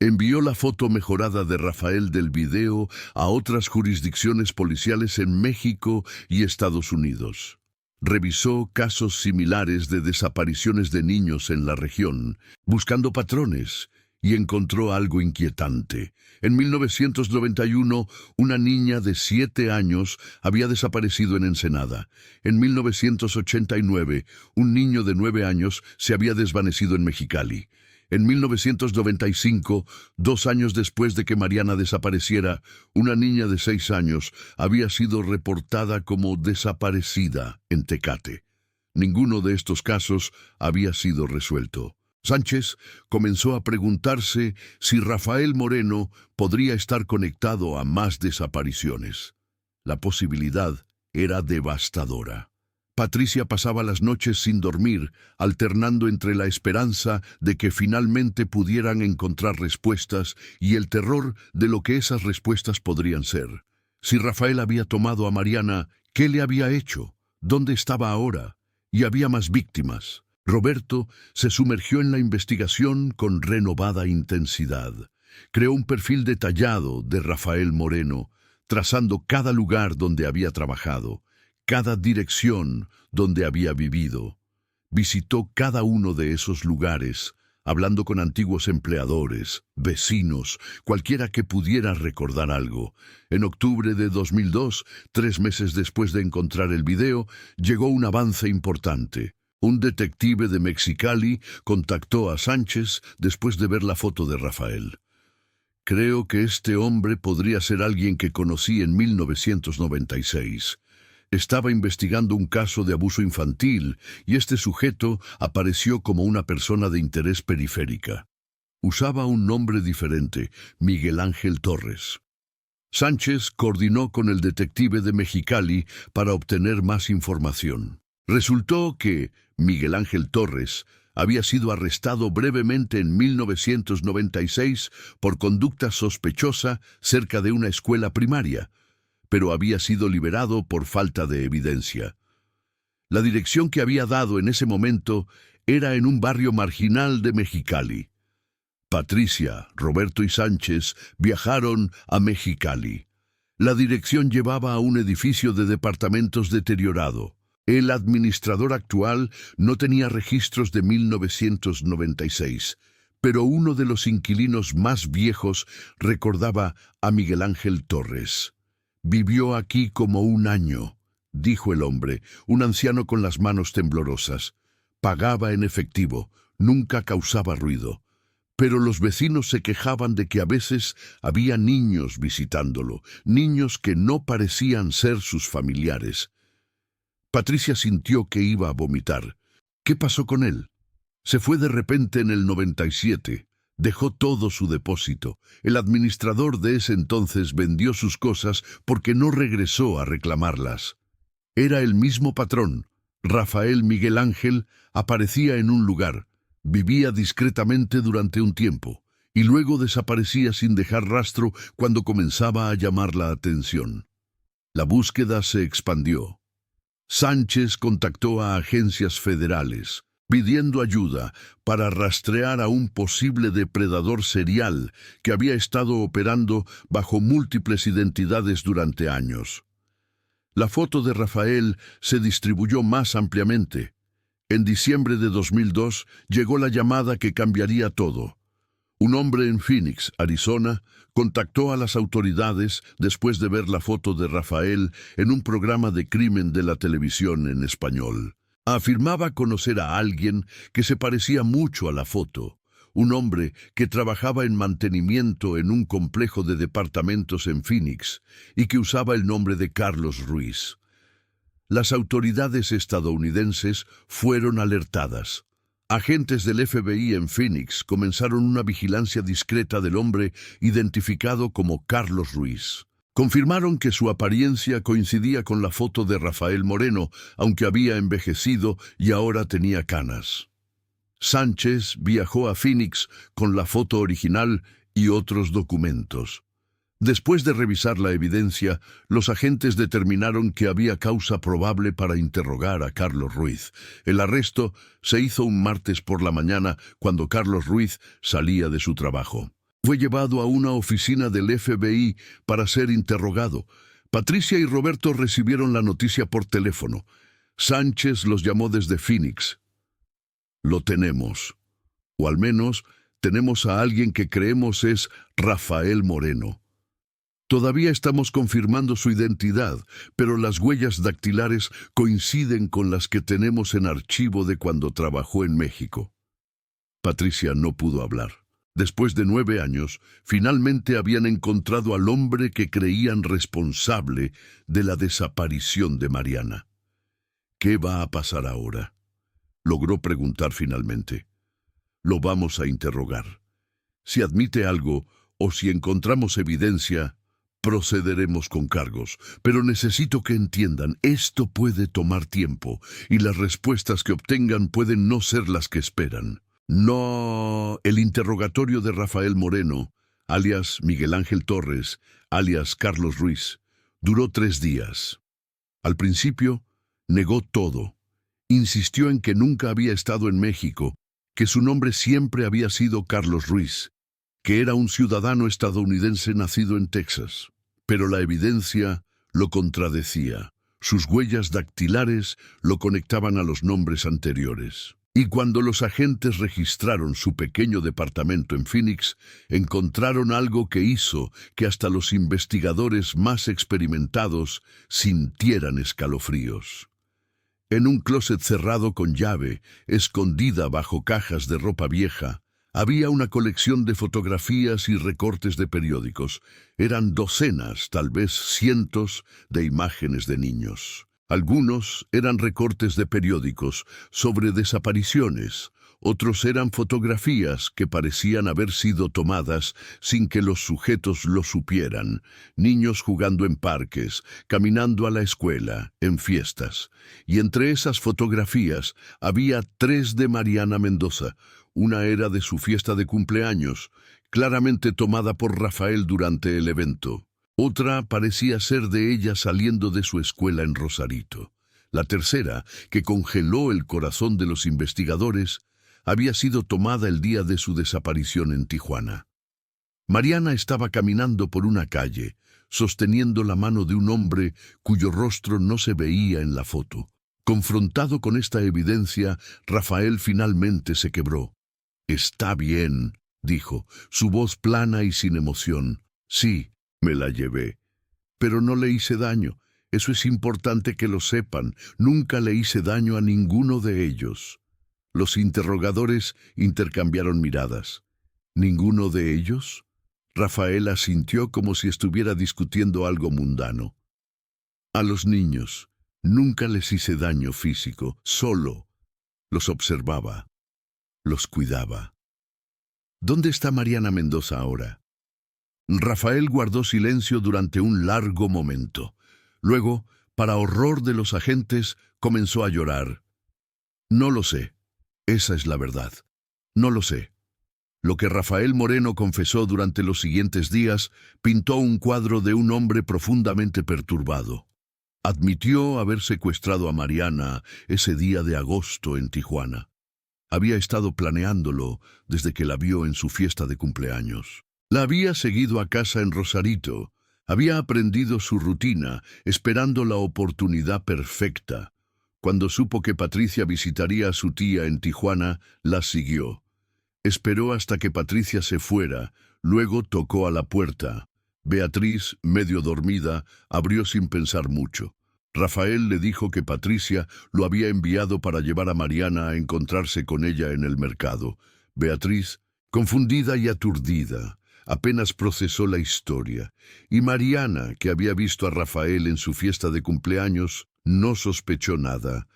Envió la foto mejorada de Rafael del video a otras jurisdicciones policiales en México y Estados Unidos. Revisó casos similares de desapariciones de niños en la región, buscando patrones, y encontró algo inquietante. En 1991, una niña de 7 años había desaparecido en Ensenada. En 1989, un niño de 9 años se había desvanecido en Mexicali. En 1995, 2 años después de que Mariana desapareciera, una niña de 6 años había sido reportada como desaparecida en Tecate. Ninguno de estos casos había sido resuelto. Sánchez comenzó a preguntarse si Rafael Moreno podría estar conectado a más desapariciones. La posibilidad era devastadora. Patricia pasaba las noches sin dormir, alternando entre la esperanza de que finalmente pudieran encontrar respuestas y el terror de lo que esas respuestas podrían ser. Si Rafael había tomado a Mariana, ¿qué le había hecho? ¿Dónde estaba ahora? Y había más víctimas. Roberto se sumergió en la investigación con renovada intensidad. Creó un perfil detallado de Rafael Moreno, trazando cada lugar donde había trabajado, cada dirección donde había vivido. Visitó cada uno de esos lugares, hablando con antiguos empleadores, vecinos, cualquiera que pudiera recordar algo. En octubre de 2002, 3 meses después de encontrar el video, llegó un avance importante. Un detective de Mexicali contactó a Sánchez después de ver la foto de Rafael. Creo que este hombre podría ser alguien que conocí en 1996. Estaba investigando un caso de abuso infantil y este sujeto apareció como una persona de interés periférica. Usaba un nombre diferente, Miguel Ángel Torres. Sánchez coordinó con el detective de Mexicali para obtener más información. Resultó que Miguel Ángel Torres había sido arrestado brevemente en 1996 por conducta sospechosa cerca de una escuela primaria, pero había sido liberado por falta de evidencia. La dirección que había dado en ese momento era en un barrio marginal de Mexicali. Patricia, Roberto y Sánchez viajaron a Mexicali. La dirección llevaba a un edificio de departamentos deteriorado. El administrador actual no tenía registros de 1996, pero uno de los inquilinos más viejos recordaba a Miguel Ángel Torres. «Vivió aquí como 1 año», dijo el hombre, un anciano con las manos temblorosas. Pagaba en efectivo, nunca causaba ruido. Pero los vecinos se quejaban de que a veces había niños visitándolo, niños que no parecían ser sus familiares. Patricia sintió que iba a vomitar. ¿Qué pasó con él? Se fue de repente en el 97. Dejó todo su depósito. El administrador de ese entonces vendió sus cosas porque no regresó a reclamarlas. Era el mismo patrón. Rafael Miguel Ángel aparecía en un lugar, vivía discretamente durante un tiempo, y luego desaparecía sin dejar rastro cuando comenzaba a llamar la atención. La búsqueda se expandió. Sánchez contactó a agencias federales, pidiendo ayuda para rastrear a un posible depredador serial que había estado operando bajo múltiples identidades durante años. La foto de Rafael se distribuyó más ampliamente. En diciembre de 2002 llegó la llamada que cambiaría todo. Un hombre en Phoenix, Arizona, contactó a las autoridades después de ver la foto de Rafael en un programa de crimen de la televisión en español. Afirmaba conocer a alguien que se parecía mucho a la foto, un hombre que trabajaba en mantenimiento en un complejo de departamentos en Phoenix y que usaba el nombre de Carlos Ruiz. Las autoridades estadounidenses fueron alertadas. Agentes del FBI en Phoenix comenzaron una vigilancia discreta del hombre identificado como Carlos Ruiz. Confirmaron que su apariencia coincidía con la foto de Rafael Moreno, aunque había envejecido y ahora tenía canas. Sánchez viajó a Phoenix con la foto original y otros documentos. Después de revisar la evidencia, los agentes determinaron que había causa probable para interrogar a Carlos Ruiz. El arresto se hizo un martes por la mañana cuando Carlos Ruiz salía de su trabajo. Fue llevado a una oficina del FBI para ser interrogado. Patricia y Roberto recibieron la noticia por teléfono. Sánchez los llamó desde Phoenix. Lo tenemos. O al menos tenemos a alguien que creemos es Rafael Moreno. Todavía estamos confirmando su identidad, pero las huellas dactilares coinciden con las que tenemos en archivo de cuando trabajó en México. Patricia no pudo hablar. Después de 9 años, finalmente habían encontrado al hombre que creían responsable de la desaparición de Mariana. ¿Qué va a pasar ahora?, logró preguntar finalmente. Lo vamos a interrogar. Si admite algo o si encontramos evidencia, procederemos con cargos, pero necesito que entiendan, esto puede tomar tiempo y las respuestas que obtengan pueden no ser las que esperan. No, el interrogatorio de Rafael Moreno, alias Miguel Ángel Torres, alias Carlos Ruiz, duró 3 días. Al principio, negó todo. Insistió en que nunca había estado en México, que su nombre siempre había sido Carlos Ruiz, que era un ciudadano estadounidense nacido en Texas. Pero la evidencia lo contradecía. Sus huellas dactilares lo conectaban a los nombres anteriores. Y cuando los agentes registraron su pequeño departamento en Phoenix, encontraron algo que hizo que hasta los investigadores más experimentados sintieran escalofríos. En un closet cerrado con llave, escondida bajo cajas de ropa vieja, había una colección de fotografías y recortes de periódicos. Eran docenas, tal vez cientos, de imágenes de niños. Algunos eran recortes de periódicos sobre desapariciones, otros eran fotografías que parecían haber sido tomadas sin que los sujetos lo supieran. Niños jugando en parques, caminando a la escuela, en fiestas. Y entre esas fotografías había 3 de Mariana Mendoza. Una era de su fiesta de cumpleaños, claramente tomada por Rafael durante el evento. Otra parecía ser de ella saliendo de su escuela en Rosarito. La tercera, que congeló el corazón de los investigadores, había sido tomada el día de su desaparición en Tijuana. Mariana estaba caminando por una calle, sosteniendo la mano de un hombre cuyo rostro no se veía en la foto. Confrontado con esta evidencia, Rafael finalmente se quebró. «Está bien», dijo, su voz plana y sin emoción. «Sí, me la llevé. Pero no le hice daño. Eso es importante que lo sepan. Nunca le hice daño a ninguno de ellos». Los interrogadores intercambiaron miradas. ¿Ninguno de ellos? Rafael asintió como si estuviera discutiendo algo mundano. A los niños nunca les hice daño físico, solo los observaba, los cuidaba. ¿Dónde está Mariana Mendoza ahora? Rafael guardó silencio durante un largo momento. Luego, para horror de los agentes, comenzó a llorar. No lo sé. Esa es la verdad. No lo sé. Lo que Rafael Moreno confesó durante los siguientes días pintó un cuadro de un hombre profundamente perturbado. Admitió haber secuestrado a Mariana ese día de agosto en Tijuana. Había estado planeándolo desde que la vio en su fiesta de cumpleaños. La había seguido a casa en Rosarito. Había aprendido su rutina, esperando la oportunidad perfecta. Cuando supo que Patricia visitaría a su tía en Tijuana, la siguió. Esperó hasta que Patricia se fuera, luego tocó a la puerta. Beatriz, medio dormida, abrió sin pensar mucho. Rafael le dijo que Patricia lo había enviado para llevar a Mariana a encontrarse con ella en el mercado. Beatriz, confundida y aturdida, apenas procesó la historia. Y Mariana, que había visto a Rafael en su fiesta de cumpleaños, no sospechó nada.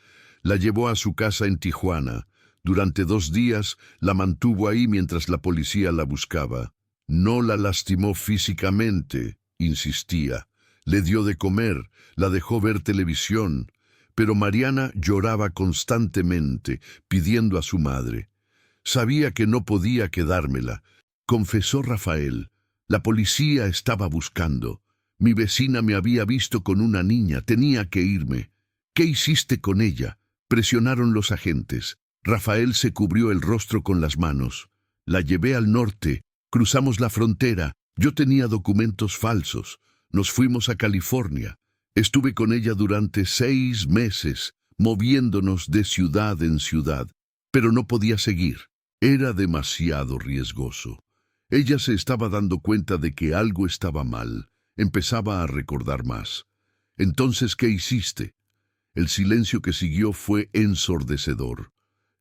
La llevó a su casa en Tijuana, Durante 2 días la mantuvo ahí mientras la policía la buscaba. No la lastimó físicamente, insistía. Le dio de comer, la dejó ver televisión. Pero Mariana lloraba constantemente, pidiendo a su madre. Sabía que no podía quedármela. Confesó Rafael. La policía estaba buscando. Mi vecina me había visto con una niña, tenía que irme. ¿Qué hiciste con ella? Presionaron los agentes. Rafael se cubrió el rostro con las manos. La llevé al norte, cruzamos la frontera. Yo tenía documentos falsos. Nos fuimos a California. Estuve con ella durante 6 meses, moviéndonos de ciudad en ciudad. Pero no podía seguir. Era demasiado riesgoso. Ella se estaba dando cuenta de que algo estaba mal. Empezaba a recordar más. Entonces, ¿qué hiciste? El silencio que siguió fue ensordecedor.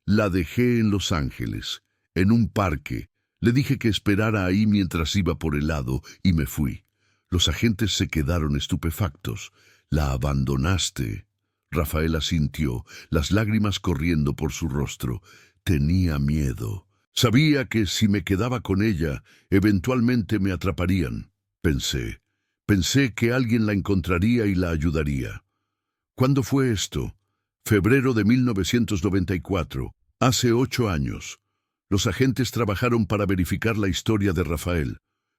La dejé en Los Ángeles, en un parque. Le dije que esperara ahí mientras iba por helado y me fui. Los agentes se quedaron estupefactos. «¿La abandonaste?» Rafael asintió, las lágrimas corriendo por su rostro. Tenía miedo. Sabía que si me quedaba con ella, eventualmente me atraparían. Pensé que alguien la encontraría y la ayudaría. ¿Cuándo fue esto? Febrero de 1994, hace 8 años. Los agentes trabajaron para verificar la historia de Rafael.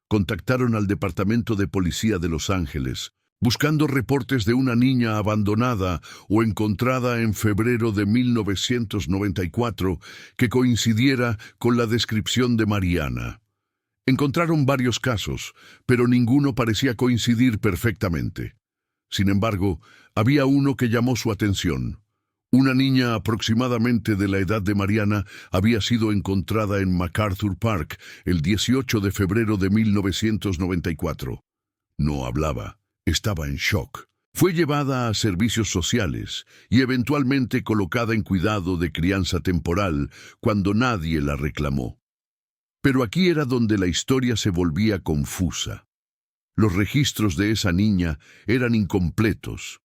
Contactaron al Departamento de Policía de Los Ángeles, buscando reportes de una niña abandonada o encontrada en febrero de 1994 que coincidiera con la descripción de Mariana. Encontraron varios casos, pero ninguno parecía coincidir perfectamente. Sin embargo, había uno que llamó su atención. Una niña aproximadamente de la edad de Mariana había sido encontrada en MacArthur Park el 18 de febrero de 1994. No hablaba. Estaba en shock. Fue llevada a servicios sociales y eventualmente colocada en cuidado de crianza temporal cuando nadie la reclamó. Pero aquí era donde la historia se volvía confusa. Los registros de esa niña eran incompletos.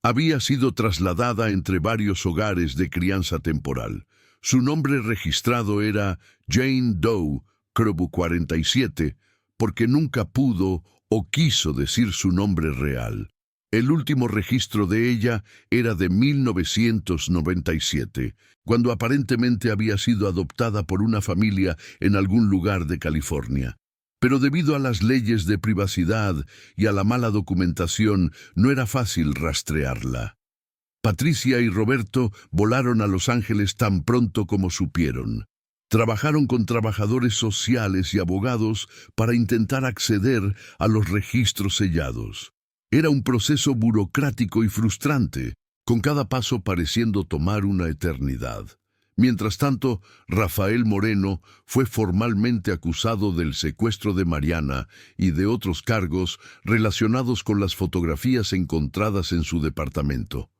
Había sido trasladada entre varios hogares de crianza temporal. Su nombre registrado era Jane Doe Crobu 47, porque nunca pudo o quiso decir su nombre real. El último registro de ella era de 1997, cuando aparentemente había sido adoptada por una familia en algún lugar de California. Pero debido a las leyes de privacidad y a la mala documentación, no era fácil rastrearla. Patricia y Roberto volaron a Los Ángeles tan pronto como supieron. Trabajaron con trabajadores sociales y abogados para intentar acceder a los registros sellados. Era un proceso burocrático y frustrante, con cada paso pareciendo tomar una eternidad. Mientras tanto, Rafael Moreno fue formalmente acusado del secuestro de Mariana y de otros cargos relacionados con las fotografías encontradas en su departamento.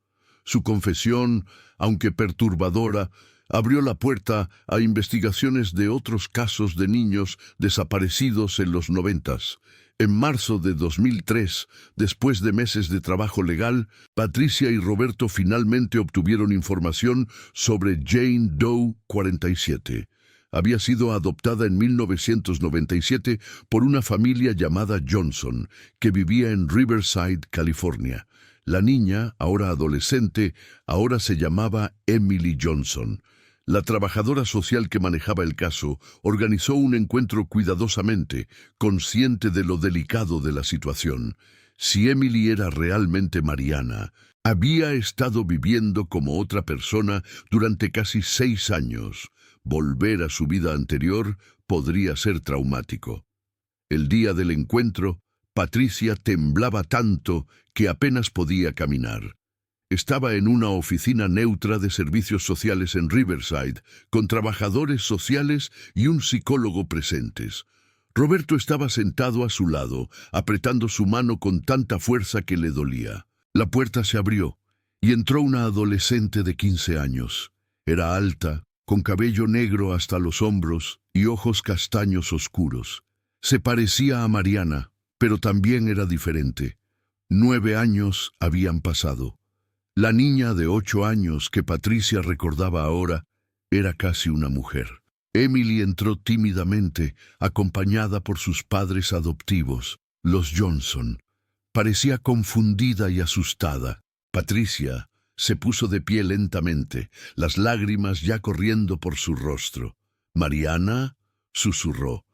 Su confesión, aunque perturbadora, abrió la puerta a investigaciones de otros casos de niños desaparecidos en los 90s. En marzo de 2003, después de meses de trabajo legal, Patricia y Roberto finalmente obtuvieron información sobre Jane Doe 47. Había sido adoptada en 1997 por una familia llamada Johnson, que vivía en Riverside, California. La niña, ahora adolescente, ahora se llamaba Emily Johnson. La trabajadora social que manejaba el caso organizó un encuentro cuidadosamente, consciente de lo delicado de la situación. Si Emily era realmente Mariana, había estado viviendo como otra persona durante casi 6 años. Volver a su vida anterior podría ser traumático. El día del encuentro, Patricia temblaba tanto que apenas podía caminar. Estaba en una oficina neutra de servicios sociales en Riverside, con trabajadores sociales y un psicólogo presentes. Roberto estaba sentado a su lado, apretando su mano con tanta fuerza que le dolía. La puerta se abrió y entró una adolescente de 15 años. Era alta, con cabello negro hasta los hombros y ojos castaños oscuros. Se parecía a Mariana, pero también era diferente. 9 años habían pasado. La niña de 8 años que Patricia recordaba ahora Era casi una mujer. Emily entró tímidamente, acompañada por sus padres adoptivos, los Johnson. Parecía confundida y asustada. Patricia se puso de pie lentamente, las lágrimas ya corriendo por su rostro. «¿Mariana?», susurró.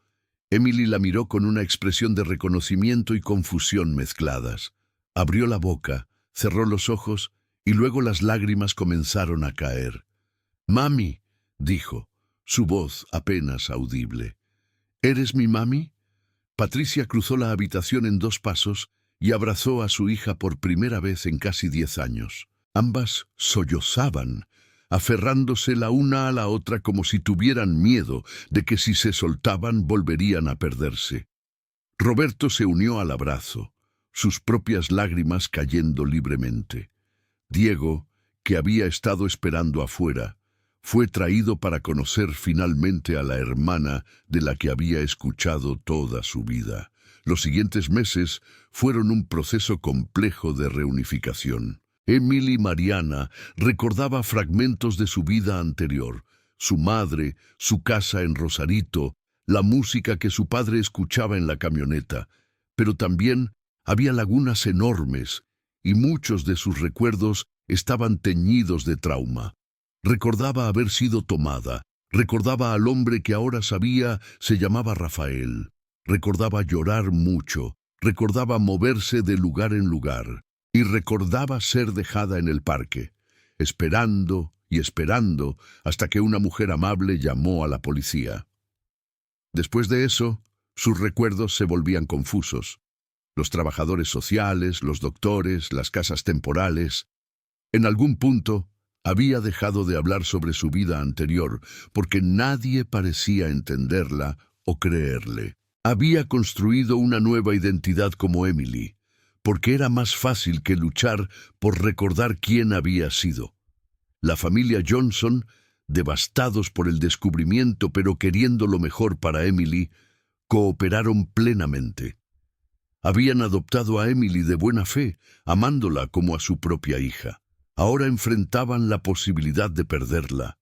Emily la miró con una expresión de reconocimiento y confusión mezcladas. Abrió la boca, cerró los ojos y luego las lágrimas comenzaron a caer. «Mami», dijo, su voz apenas audible. «¿Eres mi mami?». Patricia cruzó la habitación en 2 pasos y abrazó a su hija por primera vez en casi 10 años. Ambas sollozaban, aferrándose la una a la otra como si tuvieran miedo de que si se soltaban volverían a perderse. Roberto se unió al abrazo, sus propias lágrimas cayendo libremente. Diego, que había estado esperando afuera, fue traído para conocer finalmente a la hermana de la que había escuchado toda su vida. Los siguientes meses fueron un proceso complejo de reunificación. Emily Mariana recordaba fragmentos de su vida anterior, su madre, su casa en Rosarito, la música que su padre escuchaba en la camioneta, pero también había lagunas enormes y muchos de sus recuerdos estaban teñidos de trauma. Recordaba haber sido tomada, recordaba al hombre que ahora sabía se llamaba Rafael, recordaba llorar mucho, recordaba moverse de lugar en lugar, y recordaba ser dejada en el parque, esperando y esperando hasta que una mujer amable llamó a la policía. Después de eso, sus recuerdos se volvían confusos. Los trabajadores sociales, los doctores, las casas temporales. En algún punto, había dejado de hablar sobre su vida anterior porque nadie parecía entenderla o creerle. Había construido una nueva identidad como Emily, porque era más fácil que luchar por recordar quién había sido. La familia Johnson, devastados por el descubrimiento pero queriendo lo mejor para Emily, cooperaron plenamente. Habían adoptado a Emily de buena fe, amándola como a su propia hija. Ahora enfrentaban la posibilidad de perderla.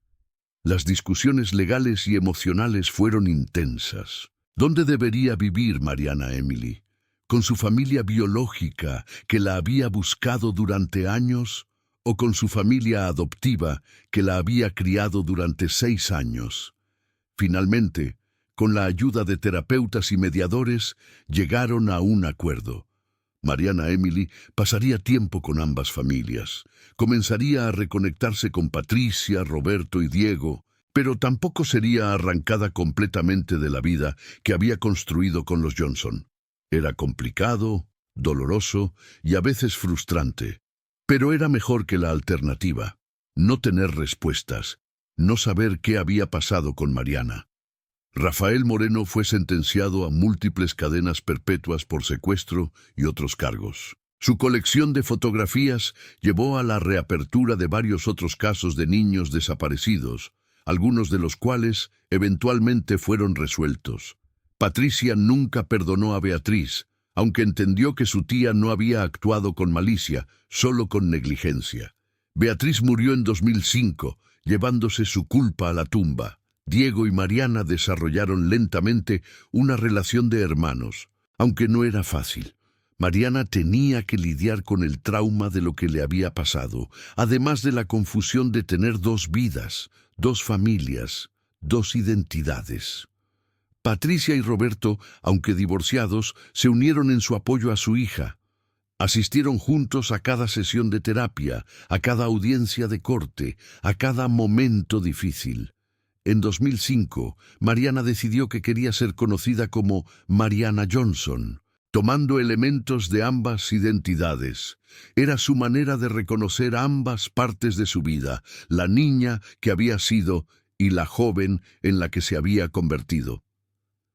Las discusiones legales y emocionales fueron intensas. ¿Dónde debería vivir Mariana Emily? ¿Con su familia biológica que la había buscado durante años o con su familia adoptiva que la había criado durante 6 años? Finalmente, con la ayuda de terapeutas y mediadores, llegaron a un acuerdo. Mariana Emily pasaría tiempo con ambas familias. Comenzaría a reconectarse con Patricia, Roberto y Diego, pero tampoco sería arrancada completamente de la vida que había construido con los Johnson. Era complicado, doloroso y a veces frustrante, pero era mejor que la alternativa: no tener respuestas, no saber qué había pasado con Mariana. Rafael Moreno fue sentenciado a múltiples cadenas perpetuas por secuestro y otros cargos. Su colección de fotografías llevó a la reapertura de varios otros casos de niños desaparecidos, algunos de los cuales eventualmente fueron resueltos. Patricia nunca perdonó a Beatriz, aunque entendió que su tía no había actuado con malicia, solo con negligencia. Beatriz murió en 2005, llevándose su culpa a la tumba. Diego y Mariana desarrollaron lentamente una relación de hermanos, aunque no era fácil. Mariana tenía que lidiar con el trauma de lo que le había pasado, además de la confusión de tener 2 vidas, 2 familias, 2 identidades. Patricia y Roberto, aunque divorciados, se unieron en su apoyo a su hija. Asistieron juntos a cada sesión de terapia, a cada audiencia de corte, a cada momento difícil. En 2005, Mariana decidió que quería ser conocida como Mariana Johnson, tomando elementos de ambas identidades. Era su manera de reconocer ambas partes de su vida, la niña que había sido y la joven en la que se había convertido.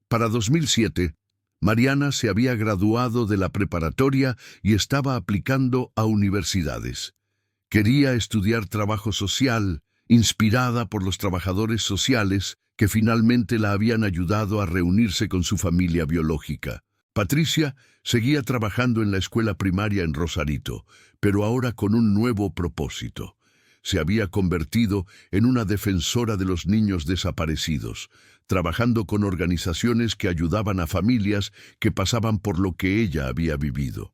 Para 2007, Mariana se había graduado de la preparatoria y estaba aplicando a universidades. Quería estudiar trabajo social, inspirada por los trabajadores sociales que finalmente la habían ayudado a reunirse con su familia biológica. Patricia seguía trabajando en la escuela primaria en Rosarito, pero ahora con un nuevo propósito: se había convertido en una defensora de los niños desaparecidos, trabajando con organizaciones que ayudaban a familias que pasaban por lo que ella había vivido.